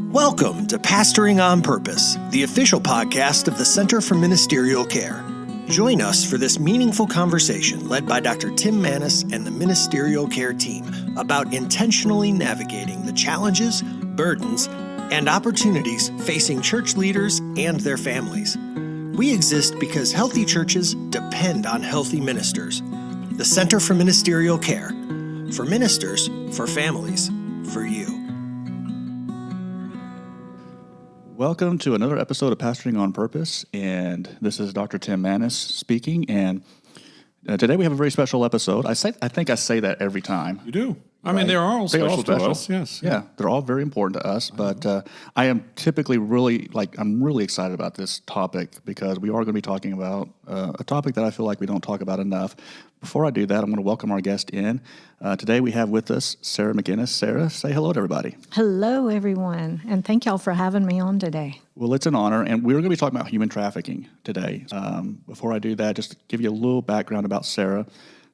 Welcome to Pastoring on Purpose, the official podcast of the Center for Ministerial Care. Join us for this meaningful conversation led by Dr. Tim Maness and the Ministerial Care team about intentionally navigating the challenges, burdens, and opportunities facing church leaders and their families. We exist because healthy churches depend on healthy ministers. The Center for Ministerial Care. For ministers, for families, for you. Welcome to another episode of Pastoring on Purpose, and this is Dr. Tim Maness speaking, and today we have a very special episode. I think I say that every time. You do. I Right? mean, they're all special to us, yes. Yeah, they're all very important to us, but I am typically I'm really excited about this topic because we are going to be talking about a topic that I feel like we don't talk about enough. Before I do that, I'm going to welcome our guest in. Today we have with us Sarah McGinnis. Sarah, say hello to everybody. Hello, everyone, and thank y'all for having me on today. Well, it's an honor, and we're going to be talking about human trafficking today. Before I do that, just to give you a little background about Sarah.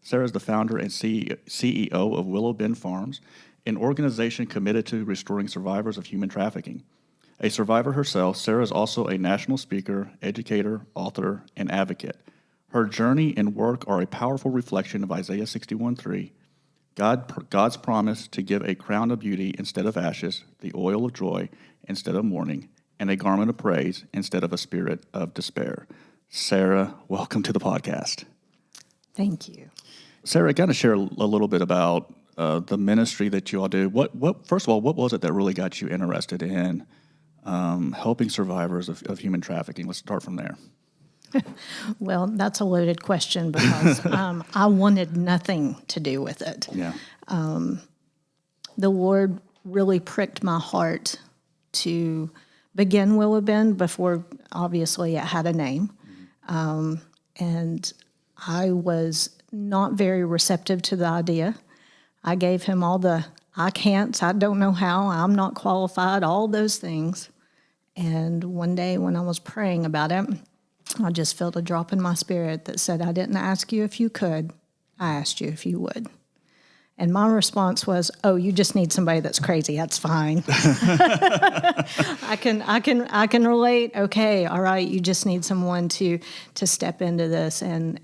Sarah is the founder and CEO of Willow Bend Farms, an organization committed to restoring survivors of human trafficking. A survivor herself, Sarah is also a national speaker, educator, author, and advocate. Her journey and work are a powerful reflection of Isaiah 61:3, God's promise to give a crown of beauty instead of ashes, the oil of joy instead of mourning, and a garment of praise instead of a spirit of despair. Sarah, welcome to the podcast. Thank you. Sarah, got to share a little bit about the ministry that you all do. First of all, what was it that really got you interested in helping survivors of human trafficking? Let's start from there. Well, that's a loaded question because I wanted nothing to do with it. Yeah. The Lord really pricked my heart to begin Willow Bend before, obviously, it had a name. And I was not very receptive to the idea. I gave him all the I can'ts, I don't know how, I'm not qualified, all those things. And one day when I was praying about it, I just felt a drop in my spirit that said, I didn't ask you if you could, I asked you if you would. And my response was, oh, you just need somebody that's crazy, that's fine. I can relate. Okay, all right, you just need someone to step into this. And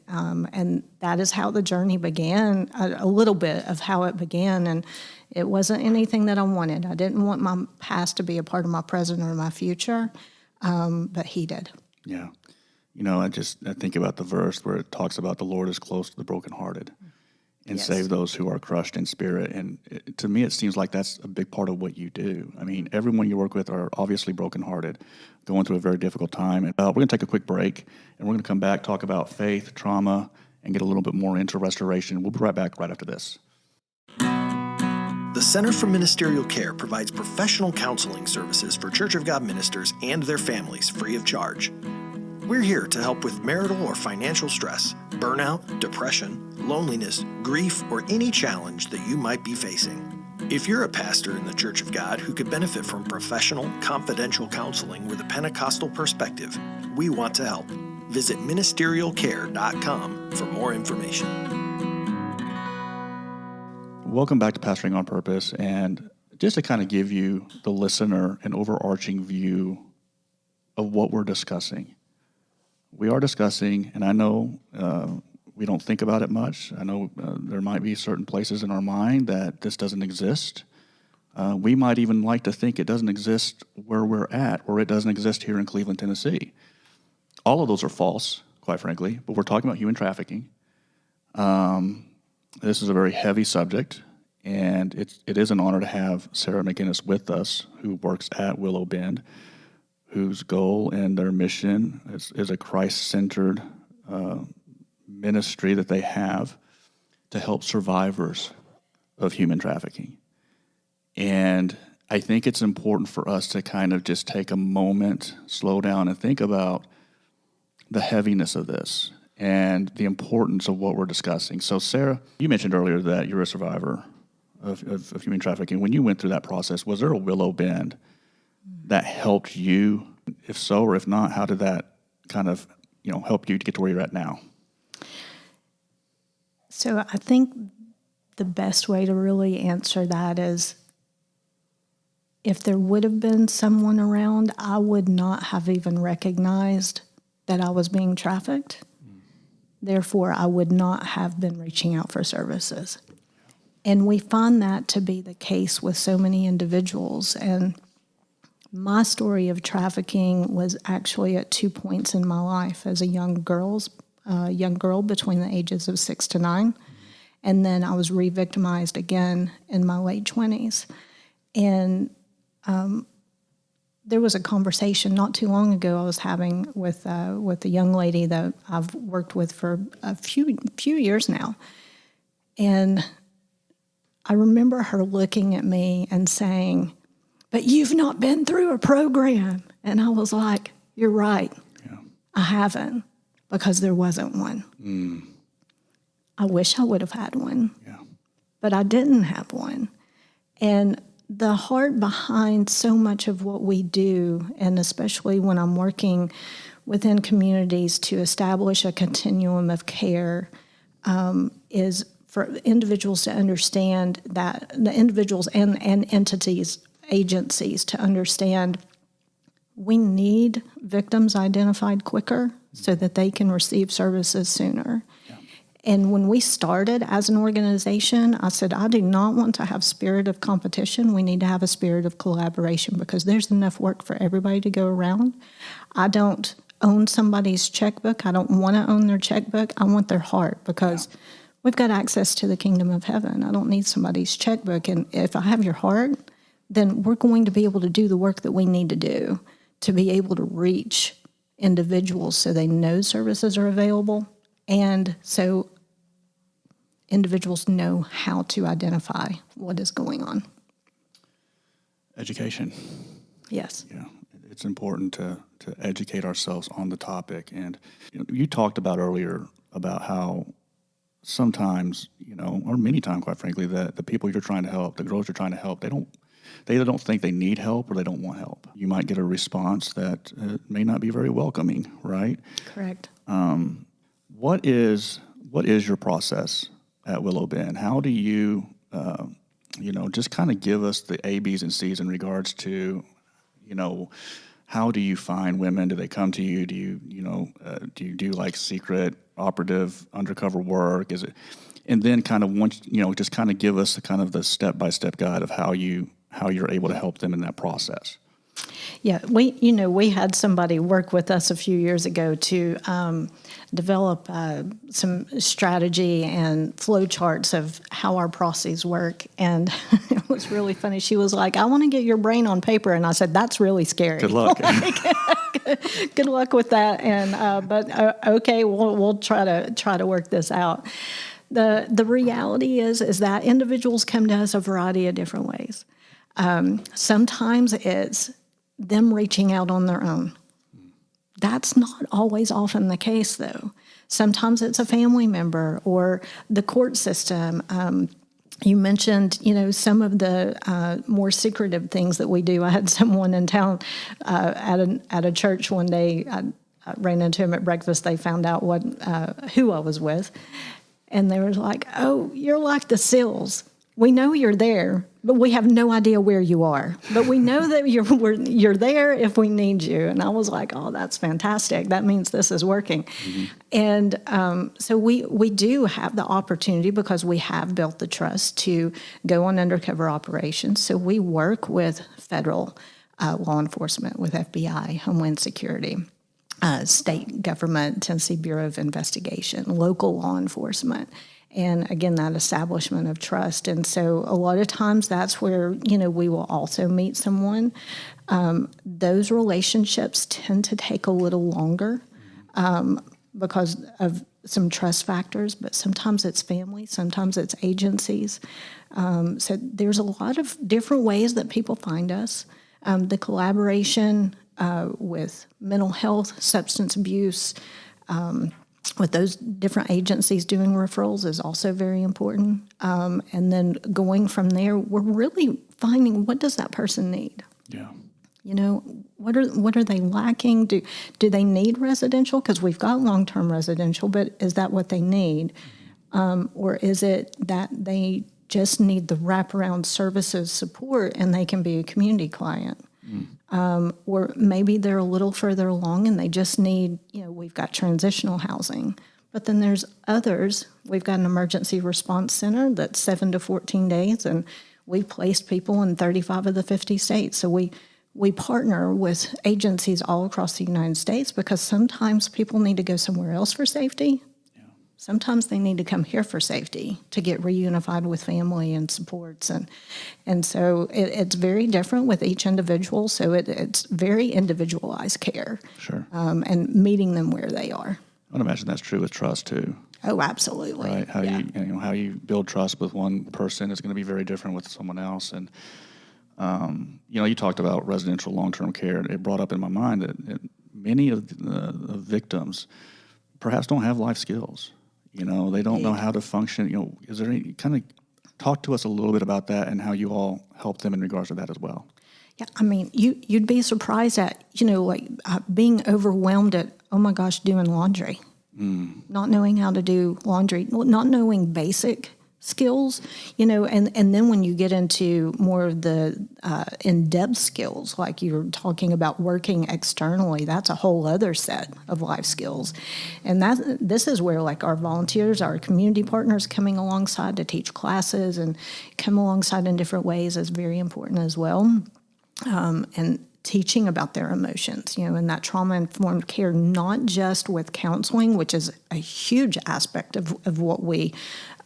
that is how the journey began, a little bit of how it began. And it wasn't anything that I wanted. I didn't want my past to be a part of my present or my future, but he did. Yeah. You know, I think about the verse where it talks about the Lord is close to the brokenhearted and Yes. save those who are crushed in spirit. And to me, it seems like that's a big part of what you do. I mean, everyone you work with are obviously brokenhearted, going through a very difficult time. And we're going to take a quick break, and we're going to come back, talk about faith, trauma, and get a little bit more into restoration. We'll be right back right after this. The Center for Ministerial Care provides professional counseling services for Church of God ministers and their families free of charge. We're here to help with marital or financial stress, burnout, depression, loneliness, grief, or any challenge that you might be facing. If you're a pastor in the Church of God who could benefit from professional, confidential counseling with a Pentecostal perspective, we want to help. Visit ministerialcare.com for more information. Welcome back to Pastoring on Purpose. And just to kind of give you, the listener, an overarching view of what we're discussing. We are discussing, and I know we don't think about it much. I know there might be certain places in our mind that this doesn't exist. We might even like to think it doesn't exist where we're at, or it doesn't exist here in Cleveland, Tennessee. All of those are false, quite frankly, but we're talking about human trafficking. This is a very heavy subject, and it is an honor to have Sarah McGinnis with us, who works at Willow Bend, whose goal and their mission is a Christ-centered ministry that they have to help survivors of human trafficking. And I think it's important for us to kind of just take a moment, slow down, and think about the heaviness of this and the importance of what we're discussing. So, Sarah, you mentioned earlier that you're a survivor of human trafficking. When you went through that process, was there a Willow Bend that helped you? If so, or if not, how did that kind of, help you to get to where you're at now? So I think the best way to really answer that is if there would have been someone around, I would not have even recognized that I was being trafficked. Therefore, I would not have been reaching out for services. And we find that to be the case with so many individuals. And my story of trafficking was actually at 2 points in my life as a young girl between the ages of 6 to 9. And then I was re-victimized again in my late 20s. And there was a conversation not too long ago I was having with a young lady that I've worked with for a few years now. And I remember her looking at me and saying, "But you've not been through a program." And I was like, "You're right. Yeah. I haven't, because there wasn't one." I wish I would have had one, but I didn't have one. And the heart behind so much of what we do, and especially when I'm working within communities to establish a continuum of care, is for individuals to understand that the individuals and entities, agencies, to understand we need victims identified quicker so that they can receive services sooner. And when we started as an organization, I said, I do not want to have spirit of competition. We need to have a spirit of collaboration, because there's enough work for everybody to go around. I don't own somebody's checkbook. I don't want to own their checkbook. I want their heart, because we've got access to the kingdom of heaven. I don't need somebody's checkbook. And if I have your heart, then we're going to be able to do the work that we need to do to be able to reach individuals so they know services are available, and so individuals know how to identify what is going on. Education. Yes. Yeah, it's important to educate ourselves on the topic. And you talked about earlier about how sometimes, or many times, quite frankly, that the people you're trying to help, the girls you're trying to help, they either don't think they need help or they don't want help. You might get a response that may not be very welcoming, right? Correct. What is your process at Willow Bend? How do you, just kind of give us the A, B's, and C's in regards to, how do you find women? Do they come to you? Do you do like secret, operative, undercover work? Is it, and then kind of once, just kind of give us the step-by-step guide of how you're able to help them in that process. Yeah, we had somebody work with us a few years ago to develop some strategy and flow charts of how our processes work, and it was really funny. She was like, "I want to get your brain on paper," and I said, "That's really scary. Good luck." Good luck with that. And but okay, we'll try to work this out. The reality is that individuals come to us a variety of different ways. Sometimes it's them reaching out on their own. That's not always often the case, though. Sometimes it's a family member or the court system. You mentioned, some of the more secretive things that we do. I had someone in town at a church one day. I ran into him at breakfast. They found out who I was with, and they were like, "Oh, you're like the SEALs. We know you're there, but we have no idea where you are. But we know that you're there if we need you." And I was like, "Oh, that's fantastic. That means this is working." Mm-hmm. And so we do have the opportunity, because we have built the trust, to go on undercover operations. So we work with federal law enforcement, with FBI, Homeland Security, state government, Tennessee Bureau of Investigation, local law enforcement. And again, that establishment of trust. And so a lot of times that's where, we will also meet someone. Those relationships tend to take a little longer because of some trust factors, but sometimes it's family, sometimes it's agencies. So there's a lot of different ways that people find us. The collaboration with mental health, substance abuse, with those different agencies doing referrals is also very important. And then going from there, we're really finding, what does that person need? Yeah. What are they lacking? Do they need residential? Because we've got long-term residential, but is that what they need? Or is it that they just need the wraparound services support and they can be a community client. Or maybe they're a little further along and they just need, we've got transitional housing. But then there's others. We've got an emergency response center that's 7 to 14 days, and we placed people in 35 of the 50 states. So we partner with agencies all across the United States because sometimes people need to go somewhere else for safety. Yeah. Sometimes they need to come here for safety to get reunified with family and supports. And so it's very different with each individual. So it's very individualized care. Sure. And meeting them where they are. I would imagine that's true with trust too. Oh, absolutely. Right. How you build trust with one person is going to be very different with someone else. And you talked about residential long-term care. It brought up in my mind that many of the victims perhaps don't have life skills. They don't know how to function. Is there any kind of talk to us a little bit about that and how you all help them in regards to that as well? Yeah, I mean, you'd be surprised at, being overwhelmed at, oh my gosh, doing laundry. Not knowing how to do laundry, not knowing basic skills, and then when you get into more of the in-depth skills, like you're talking about working externally, that's a whole other set of life skills. And this is where like our volunteers, our community partners coming alongside to teach classes and come alongside in different ways is very important as well. And teaching about their emotions, and that trauma-informed care, not just with counseling, which is a huge aspect of what we,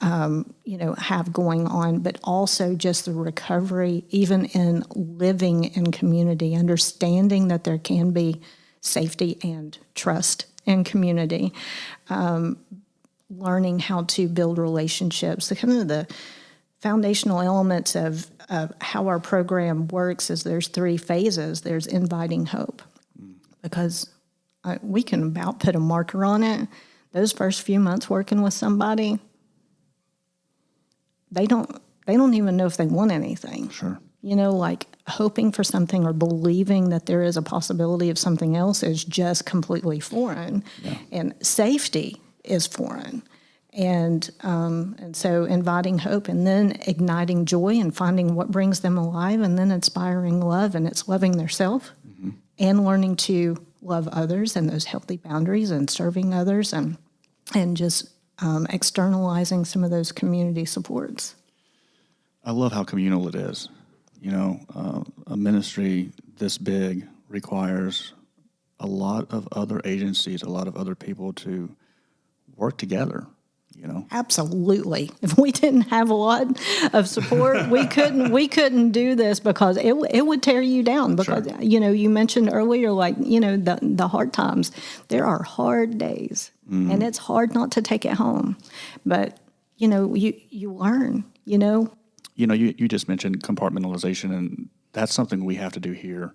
have going on, but also just the recovery, even in living in community, understanding that there can be safety and trust in community, learning how to build relationships, the foundational elements of how our program works is there's 3 phases. There's inviting hope, because we can about put a marker on it. Those first few months working with somebody, they don't even know if they want anything. Sure. Like hoping for something or believing that there is a possibility of something else is just completely foreign. Yeah. And safety is foreign. And so inviting hope and then igniting joy and finding what brings them alive and then inspiring love, and it's loving themselves and learning to love others and those healthy boundaries and serving others and just externalizing some of those community supports. I love how communal it is. A ministry this big requires a lot of other agencies, a lot of other people to work together. Absolutely. If we didn't have a lot of support, we couldn't do this, because it would tear you down. Because sure. You mentioned earlier, the hard times. There are hard days, and it's hard not to take it home. But you learn. You just mentioned compartmentalization, and that's something we have to do here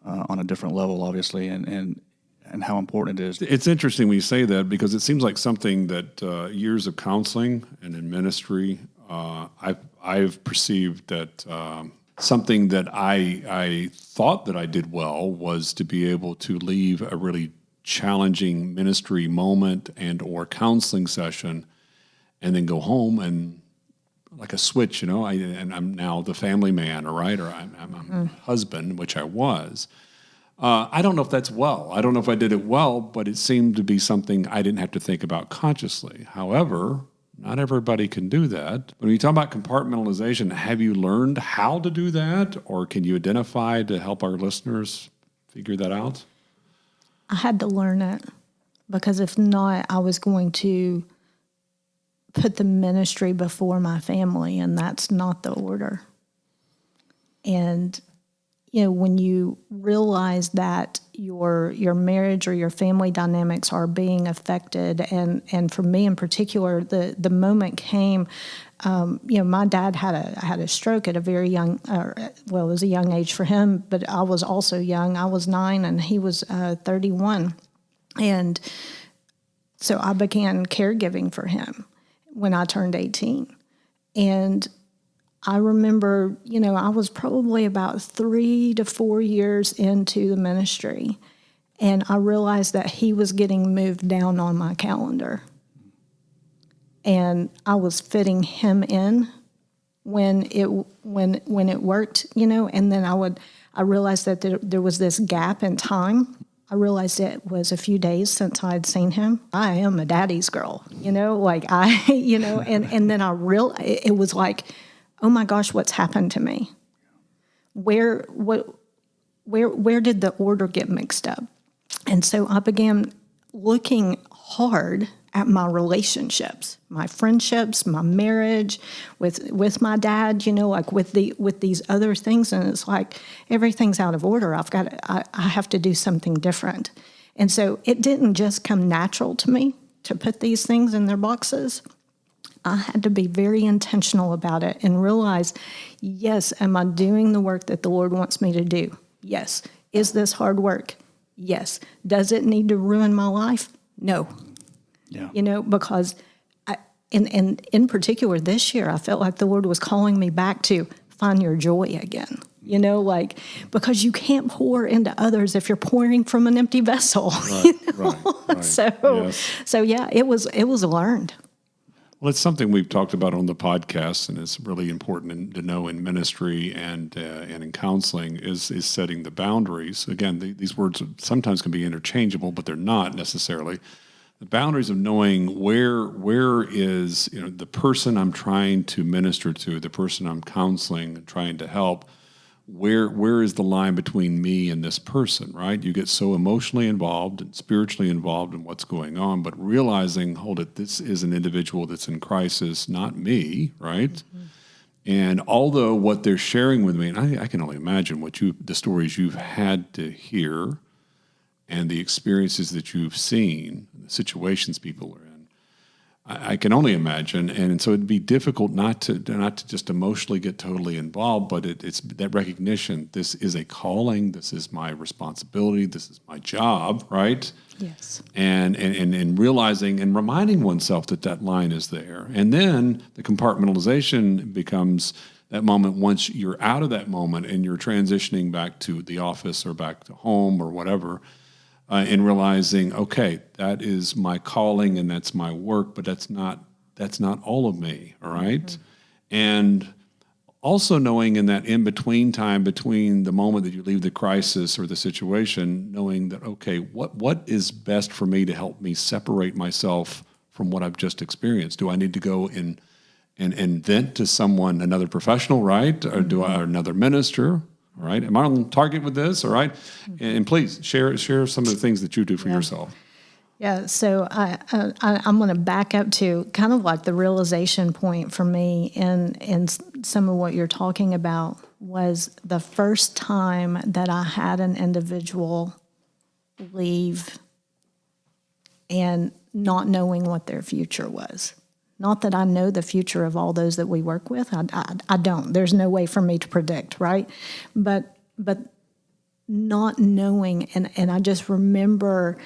on a different level, obviously, and how important it is. It's interesting when you say that, because it seems like something that years of counseling and in ministry, I've perceived that something that I thought that I did well was to be able to leave a really challenging ministry moment and or counseling session and then go home and like a switch, and I'm now the family man, right? Or I'm a husband, which I was. I don't know if that's well. I don't know if I did it well, but it seemed to be something I didn't have to think about consciously. However, not everybody can do that. When you talk about compartmentalization, have you learned how to do that, or can you identify to help our listeners figure that out? I had to learn it, because if not, I was going to put the ministry before my family, and that's not the order. And when you realize that your marriage or your family dynamics are being affected, and for me in particular, the moment came, my dad had a stroke at a very young, it was a young age for him, but I was also young. I was 9 and he was 31. And so I began caregiving for him when I turned 18. And I remember, I was probably about 3 to 4 years into the ministry, and I realized that he was getting moved down on my calendar. And I was fitting him in when it worked, and then I realized that there was this gap in time. I realized it was a few days since I'd seen him. I am a daddy's girl, and then it was like, oh my gosh, what's happened to me? Where did the order get mixed up? And so I began looking hard at my relationships, my friendships, my marriage, with my dad, with these other things, and it's like everything's out of order. I have to do something different. And so it didn't just come natural to me to put these things in their boxes. I had to be very intentional about it and realize, yes, am I doing the work that the Lord wants me to do? Yes. Is this hard work? Yes. Does it need to ruin my life? No. Yeah. Because in particular this year, I felt like the Lord was calling me back to find your joy again. Because you can't pour into others if you're pouring from an empty vessel. Right. So yeah, it was learned. Well, it's something we've talked about on the podcast, and it's really important to know in ministry and in counseling is setting the boundaries. Again, these words sometimes can be interchangeable, but they're not necessarily. The boundaries of knowing where is the person I'm trying to minister to, the person I'm counseling and trying to help. Where is the line between me and this person, right? You get so emotionally involved and spiritually involved in what's going on, but realizing, hold it, this is an individual that's in crisis, not me, right? Mm-hmm. And although what they're sharing with me, and I can only imagine the stories you've had to hear and the experiences that you've seen, the situations people are in, I can only imagine, and so it'd be difficult not to just emotionally get totally involved, but it's that recognition. This is a calling. This is my responsibility. This is my job, right? Yes. And realizing and reminding oneself that line is there, and then the compartmentalization becomes that moment once you're out of that moment and you're transitioning back to the office or back to home or whatever. And realizing, okay, that is my calling and that's my work, but that's not all of me, all right? Mm-hmm. And also knowing in that in-between time between the moment that you leave the crisis or the situation, knowing that, okay, what is best for me to help me separate myself from what I've just experienced? Do I need to go and vent to someone, another professional, right? Or or another minister? All right. Am I on target with this? All right. And please share some of the things that you do for yourself. Yeah. So I'm going to back up to kind of like the realization point for me in some of what you're talking about was the first time that I had an individual leave and not knowing what their future was. Not that I know the future of all those that we work with. I don't. There's no way for me to predict, right? But not knowing, and I just remember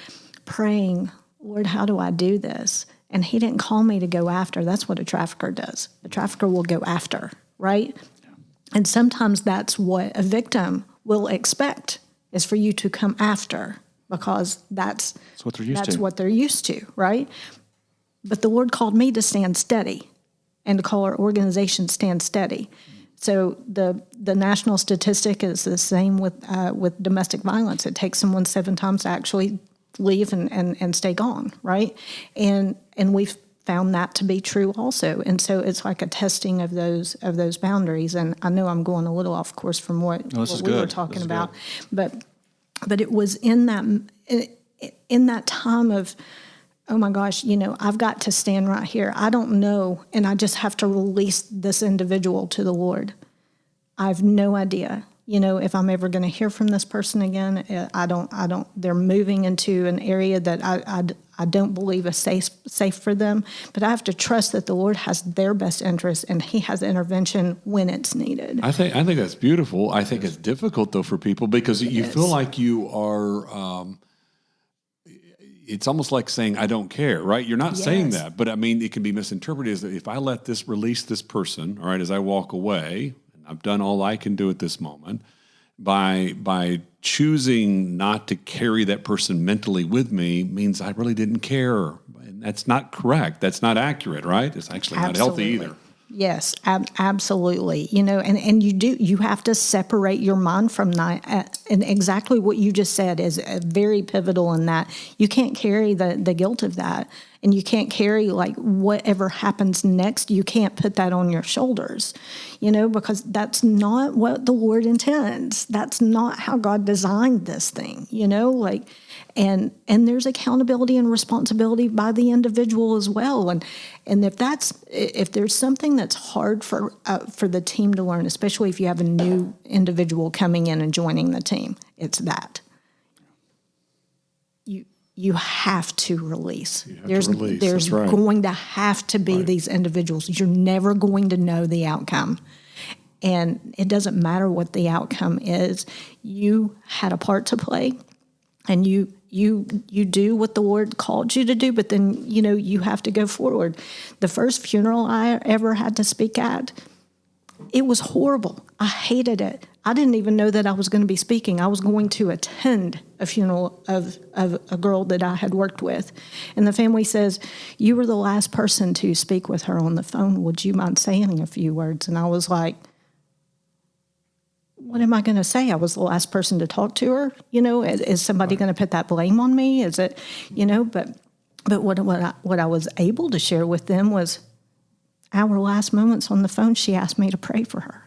praying, Lord, how do I do this? And he didn't call me to go after. That's what a trafficker does. A trafficker will go after, right? Yeah. And sometimes that's what a victim will expect, is for you to come after, because that's what they're used to, right? But the Lord called me to stand steady and to call our organization Stand Steady. So the national statistic is the same with domestic violence. It takes someone 7 times to actually leave and stay gone, right? And we've found that to be true also. And so it's like a testing of those boundaries. And I know I'm going a little off course from what we were talking about, but it was in that time of, oh my gosh, I've got to stand right here. I don't know, and I just have to release this individual to the Lord. I have no idea, if I'm ever going to hear from this person again. I don't. They're moving into an area that I don't believe is safe for them. But I have to trust that the Lord has their best interest, and He has intervention when it's needed. I think that's beautiful. I think it's difficult though for people because you feel like you are. It's almost like saying, I don't care, right? You're not saying that, but I mean, it can be misinterpreted as that if I let this release this person, all right, as I walk away, and I've done all I can do at this moment, by choosing not to carry that person mentally with me means I really didn't care. And that's not correct. That's not accurate, right? It's actually not healthy either. Yes, absolutely. And you have to separate your mind from that. And exactly what you just said is very pivotal in that. You can't carry the guilt of that. And you can't carry like whatever happens next, you can't put that on your shoulders, because that's not what the Lord intends. That's not how God designed this thing, and there's accountability and responsibility by the individual as well. And if there's something that's hard for the team to learn, especially if you have a new individual coming in and joining the team, it's that. You have to release. There's right. going to have to be these individuals. You're never going to know the outcome. And it doesn't matter what the outcome is. You had a part to play, and you do what the Lord called you to do, but then, you have to go forward. The first funeral I ever had to speak at, it was horrible. I hated it. I didn't even know that I was going to be speaking. I was going to attend a funeral of a girl that I had worked with. And the family says, "You were the last person to speak with her on the phone. Would you mind saying a few words?" And I was like, what am I going to say? I was the last person to talk to her. Is somebody going to put that blame on me? Is it, but what I was able to share with them was our last moments on the phone. She asked me to pray for her.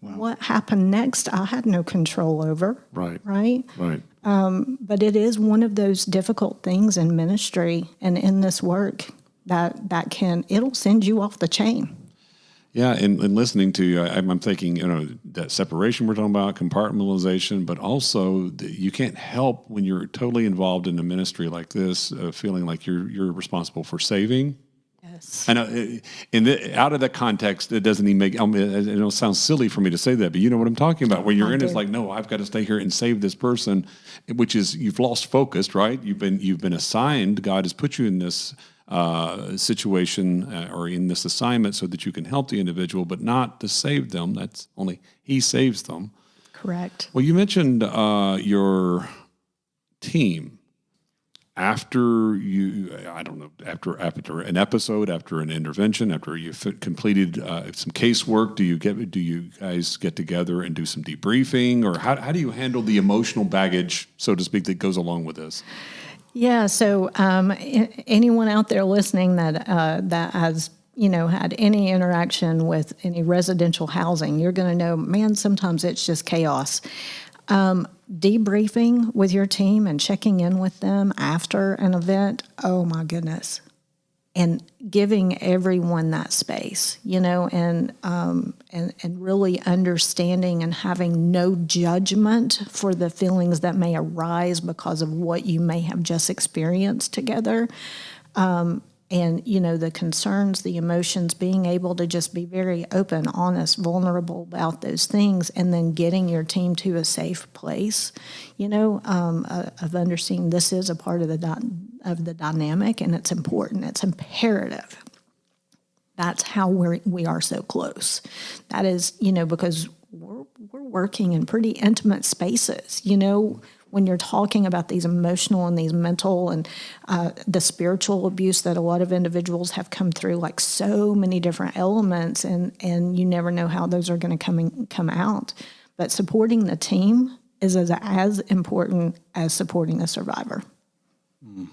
Wow. What happened next, I had no control over. Right. But it is one of those difficult things in ministry and in this work that it'll send you off the chain. Yeah, and listening to you, I'm thinking, that separation we're talking about, compartmentalization, but also you can't help when you're totally involved in a ministry like this, feeling like you're responsible for saving. Yes. I know, out of that context, it doesn't even make. It sounds silly for me to say that, but you know what I'm talking about. When you're in, it's like, no, I've got to stay here and save this person, which is you've lost focus, right? You've been assigned. God has put you in this situation or in this assignment so that you can help the individual, but not to save them. That's only He saves them. Correct. Well, you mentioned your team. After after an episode, after an intervention, after you've completed some casework, do you guys get together and do some debriefing, or how do you handle the emotional baggage, so to speak, that goes along with this? Yeah. So anyone out there listening that has had any interaction with any residential housing, you're going to know, man, sometimes it's just chaos. Debriefing with your team and checking in with them after an event, oh my goodness. And giving everyone that space, and really understanding and having no judgment for the feelings that may arise because of what you may have just experienced together. And, the concerns, the emotions, being able to just be very open, honest, vulnerable about those things, and then getting your team to a safe place, of understanding this is a part of the dynamic, and it's important, it's imperative. That's how we are so close. That is, because we're working in pretty intimate spaces, when you're talking about these emotional and these mental and the spiritual abuse that a lot of individuals have come through, like so many different elements, and you never know how those are going to come out. But supporting the team is as important as supporting the survivor. Mm.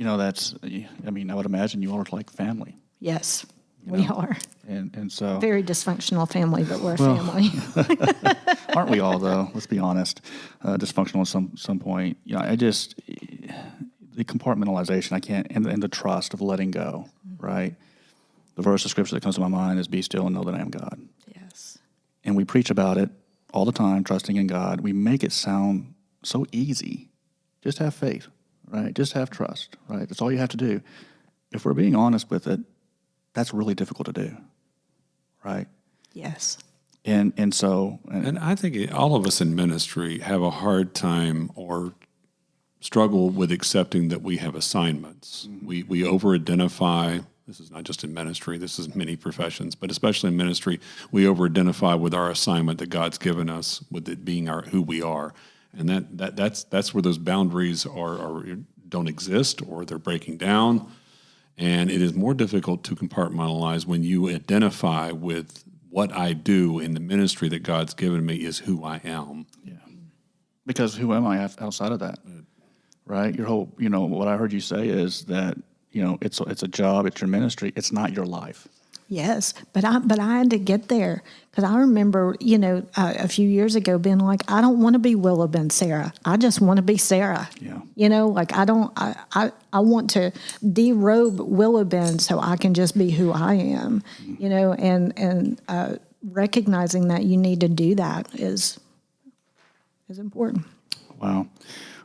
I would imagine you are like family. Yes, we are. And so very dysfunctional family, but we're a family. Aren't we all, though? Let's be honest. Dysfunctional at some point. The compartmentalization, I can't, and the trust of letting go, right? The verse of scripture that comes to my mind is, "Be still and know that I am God." Yes. And we preach about it all the time, trusting in God. We make it sound so easy. Just have faith, right? Just have trust, right? That's all you have to do. If we're being honest with it, that's really difficult to do, right? Yes. And I think all of us in ministry have a hard time or struggle with accepting that we have assignments. Mm-hmm. We over-identify. This is not just in ministry. This is in many professions, but especially in ministry, we over-identify with our assignment that God's given us, with it being who we are, and that's where those boundaries don't exist, or they're breaking down. And it is more difficult to compartmentalize when you identify with what I do in the ministry that God's given me is who I am. Yeah. Because who am I outside of that? Right? Your whole, what I heard you say is that, it's a job, it's your ministry, it's not your life. Yes, but I had to get there because I remember, a few years ago being like, I don't want to be Willa Ben Sarah. I just want to be Sarah. Yeah. I want to derobe Willa Ben so I can just be who I am, and recognizing that you need to do that is important. Wow.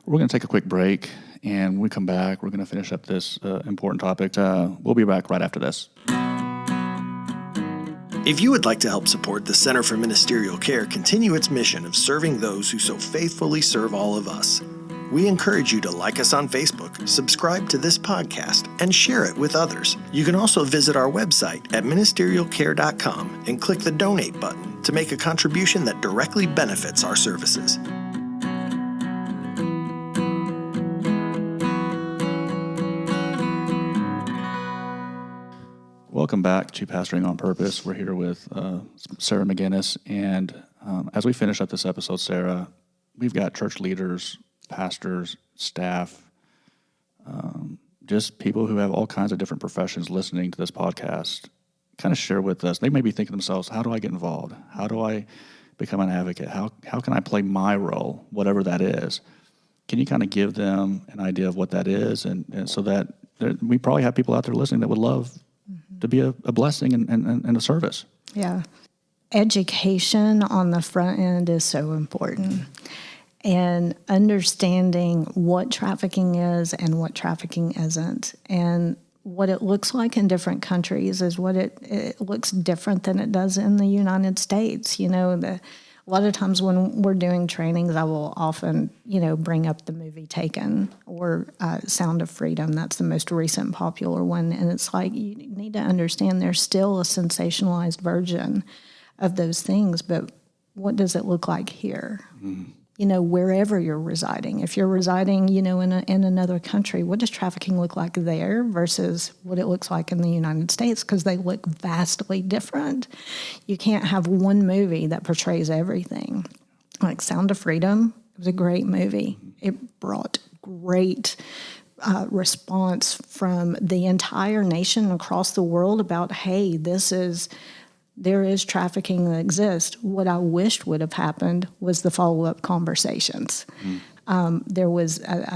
We're going to take a quick break, and when we come back, we're going to finish up this important topic. We'll be back right after this. If you would like to help support the Center for Ministerial Care continue its mission of serving those who so faithfully serve all of us, we encourage you to like us on Facebook, subscribe to this podcast, and share it with others. You can also visit our website at ministerialcare.com and click the donate button to make a contribution that directly benefits our services. Welcome back to Pastoring on Purpose. We're here with Sarah McGinnis, and as we finish up this episode, Sarah, we've got church leaders, pastors, staff, just people who have all kinds of different professions listening to this podcast. Kind of share with us. They may be thinking to themselves, how do I get involved? How do I become an advocate? How can I play my role, whatever that is? Can you kind of give them an idea of what that is, and so that we probably have people out there listening that would love to be a blessing and a service. Yeah. Education on the front end is so important. And understanding what trafficking is and what trafficking isn't. And what it looks like in different countries is what it looks different than it does in the United States. A lot of times when we're doing trainings, I will often, bring up the movie Taken or Sound of Freedom. That's the most recent popular one. And it's like, you need to understand there's still a sensationalized version of those things, but what does it look like here? Mm. Wherever you're residing. If you're residing, in another country, what does trafficking look like there versus what it looks like in the United States? Because they look vastly different. You can't have one movie that portrays everything. Like Sound of Freedom, it was a great movie. It brought great response from the entire nation across the world about, hey, there is trafficking that exists. What I wished would have happened was the follow-up conversations. I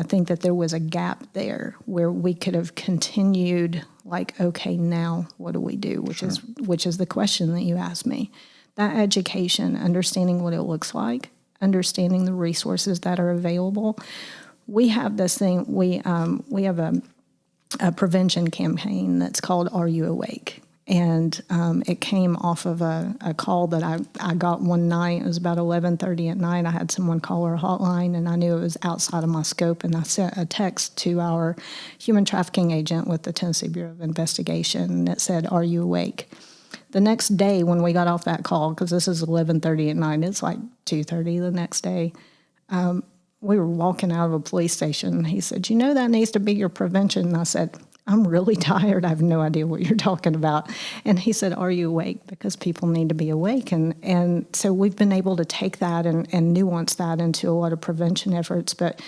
think that there was a gap there where we could have continued like, okay, now what do we do? Which is the question that you asked me. That education, understanding what it looks like, understanding the resources that are available. We have this thing, we have a prevention campaign that's called Are You Awake? And it came off of a call that I got one night. It was about 11:30 at night. I had someone call our hotline, and I knew it was outside of my scope. And I sent a text to our human trafficking agent with the Tennessee Bureau of Investigation that said, "Are you awake?" The next day when we got off that call, because this is 11:30 at night, it's like 2:30 the next day, we were walking out of a police station. He said, that needs to be your prevention. And I said, I'm really tired. I have no idea what you're talking about. And he said, are you awake? Because people need to be awake. And so we've been able to take that and nuance that into a lot of prevention efforts. But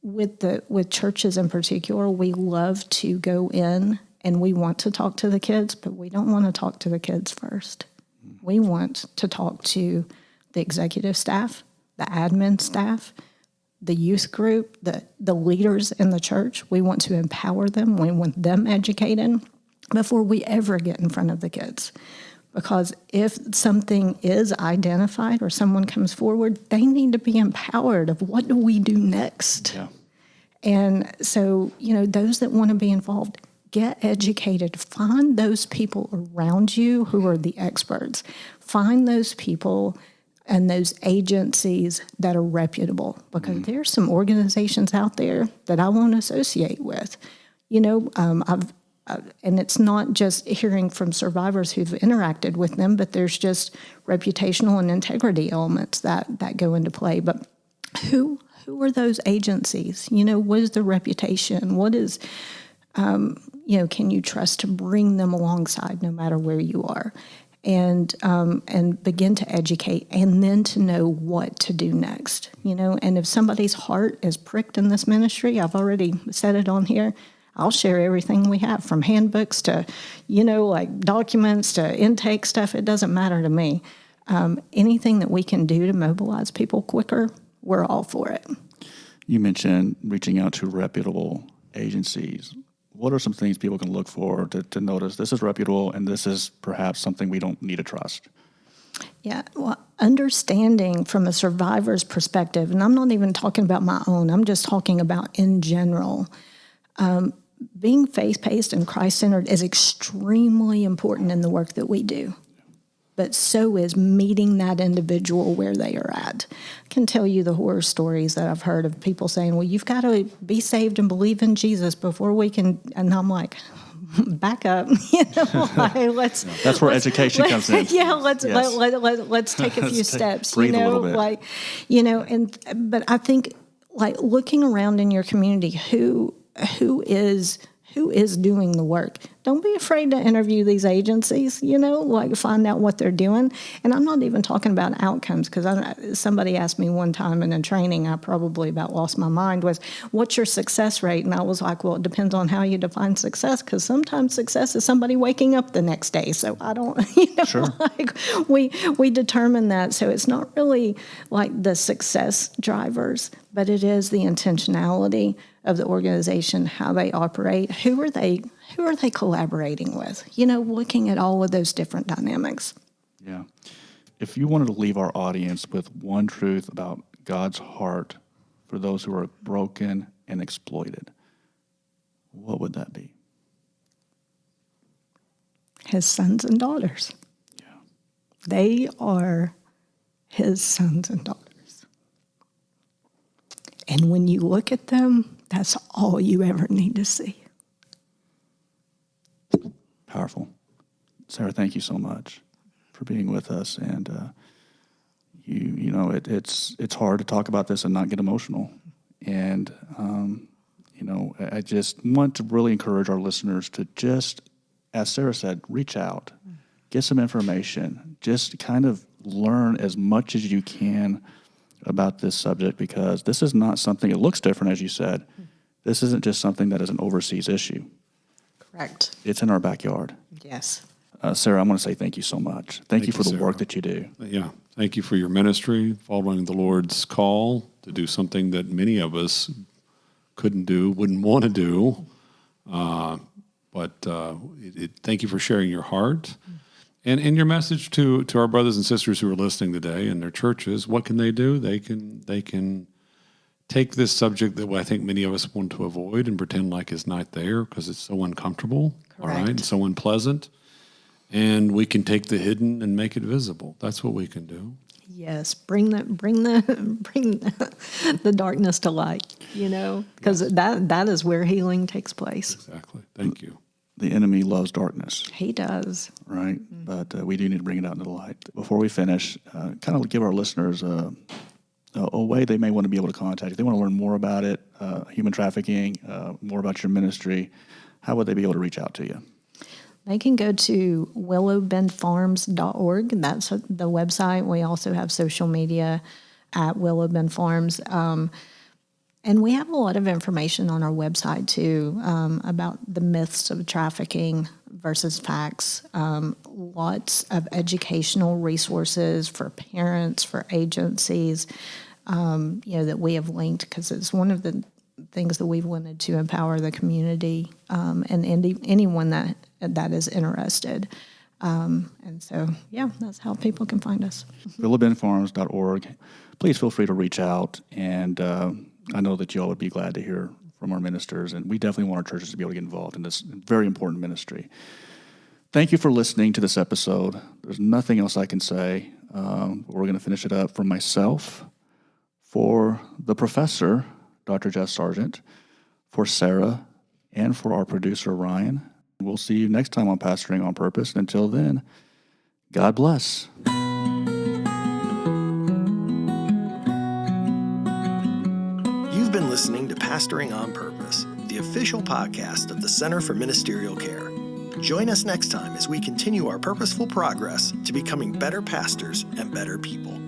with churches in particular, we love to go in and we want to talk to the kids, but we don't want to talk to the kids first. We want to talk to the executive staff, the admin staff, the youth group, the leaders in the church. We want to empower them. We want them educated before we ever get in front of the kids. Because if something is identified or someone comes forward, they need to be empowered of what do we do next. Yeah. And so, those that want to be involved, get educated. Find those people around you who are the experts. Find those people and those agencies that are reputable, because there's some organizations out there that I won't associate with. And it's not just hearing from survivors who've interacted with them, but there's just reputational and integrity elements that go into play. But who are those agencies? What is their reputation? What is can you trust to bring them alongside no matter where you are? And begin to educate, and then to know what to do next, And if somebody's heart is pricked in this ministry, I've already said it on here, I'll share everything we have, from handbooks to, like documents to intake stuff. It doesn't matter to me. Anything that we can do to mobilize people quicker, we're all for it. You mentioned reaching out to reputable agencies. What are some things people can look for to notice this is reputable and this is perhaps something we don't need to trust? Yeah, well, understanding from a survivor's perspective, and I'm not even talking about my own, I'm just talking about in general, being faith-based and Christ-centered is extremely important in the work that we do. But so is meeting that individual where they are at. I can tell you the horror stories that I've heard of people saying, well, you've got to be saved and believe in Jesus before we can, and I'm like, back up, let's. That's where education comes in. Yeah, let's take a few steps, breathe a little bit. But I think looking around in your community, who is doing the work. Don't be afraid to interview these agencies, find out what they're doing. And I'm not even talking about outcomes, because somebody asked me one time in a training, I probably about lost my mind, was, what's your success rate? And I was like, well, it depends on how you define success, because sometimes success is somebody waking up the next day. So I don't, Sure. we determine that. So it's not really like the success drivers, but it is the intentionality of the organization, how they operate, who are they collaborating with, looking at all of those different dynamics. Yeah. If you wanted to leave our audience with one truth about God's heart for those who are broken and exploited, what would that be? His sons and daughters. Yeah. They are his sons and daughters. And when you look at them, that's all you ever need to see. Powerful. Sarah, thank you so much for being with us. And it's hard to talk about this and not get emotional. And I just want to really encourage our listeners to just, as Sarah said, reach out, get some information, just kind of learn as much as you can about this subject, because this is not something, it looks different, as you said. This isn't just something that is an overseas issue. Correct. It's in our backyard. Yes. Sarah, I want to say thank you so much. Thank you for the work that you do. Yeah. Thank you for your ministry, following the Lord's call to do something that many of us couldn't do, wouldn't want to do. But thank you for sharing your heart. And your message to our brothers and sisters who are listening today in their churches. What can they do? They can take this subject that I think many of us want to avoid and pretend like it's not there because it's so uncomfortable, Correct. all right, and so unpleasant. And we can take the hidden and make it visible. That's what we can do. Yes, bring the darkness to light, because that is where healing takes place. Exactly. Thank you. The enemy loves darkness. He does. Right? Mm-hmm. But we do need to bring it out into the light. Before we finish, kind of give our listeners a way they may want to be able to contact. If they want to learn more about it, human trafficking, more about your ministry, how would they be able to reach out to you? They can go to willowbendfarms.org. That's the website. We also have social media at Willow Bend Farms. And we have a lot of information on our website, too, about the myths of trafficking versus facts. Lots of educational resources for parents, for agencies, that we have linked, because it's one of the things that we've wanted to empower the community and anyone that is interested. And so, that's how people can find us. willowbendfarms.org. Please feel free to reach out, and I know that you all would be glad to hear from our ministers, and we definitely want our churches to be able to get involved in this very important ministry. Thank you for listening to this episode. There's nothing else I can say. We're going to finish it up for myself, for the professor, Dr. Jeff Sargent, for Sarah, and for our producer, Ryan. We'll see you next time on Pastoring on Purpose. And until then, God bless. You've been listening to Pastoring on Purpose, the official podcast of the Center for Ministerial Care. Join us next time as we continue our purposeful progress to becoming better pastors and better people.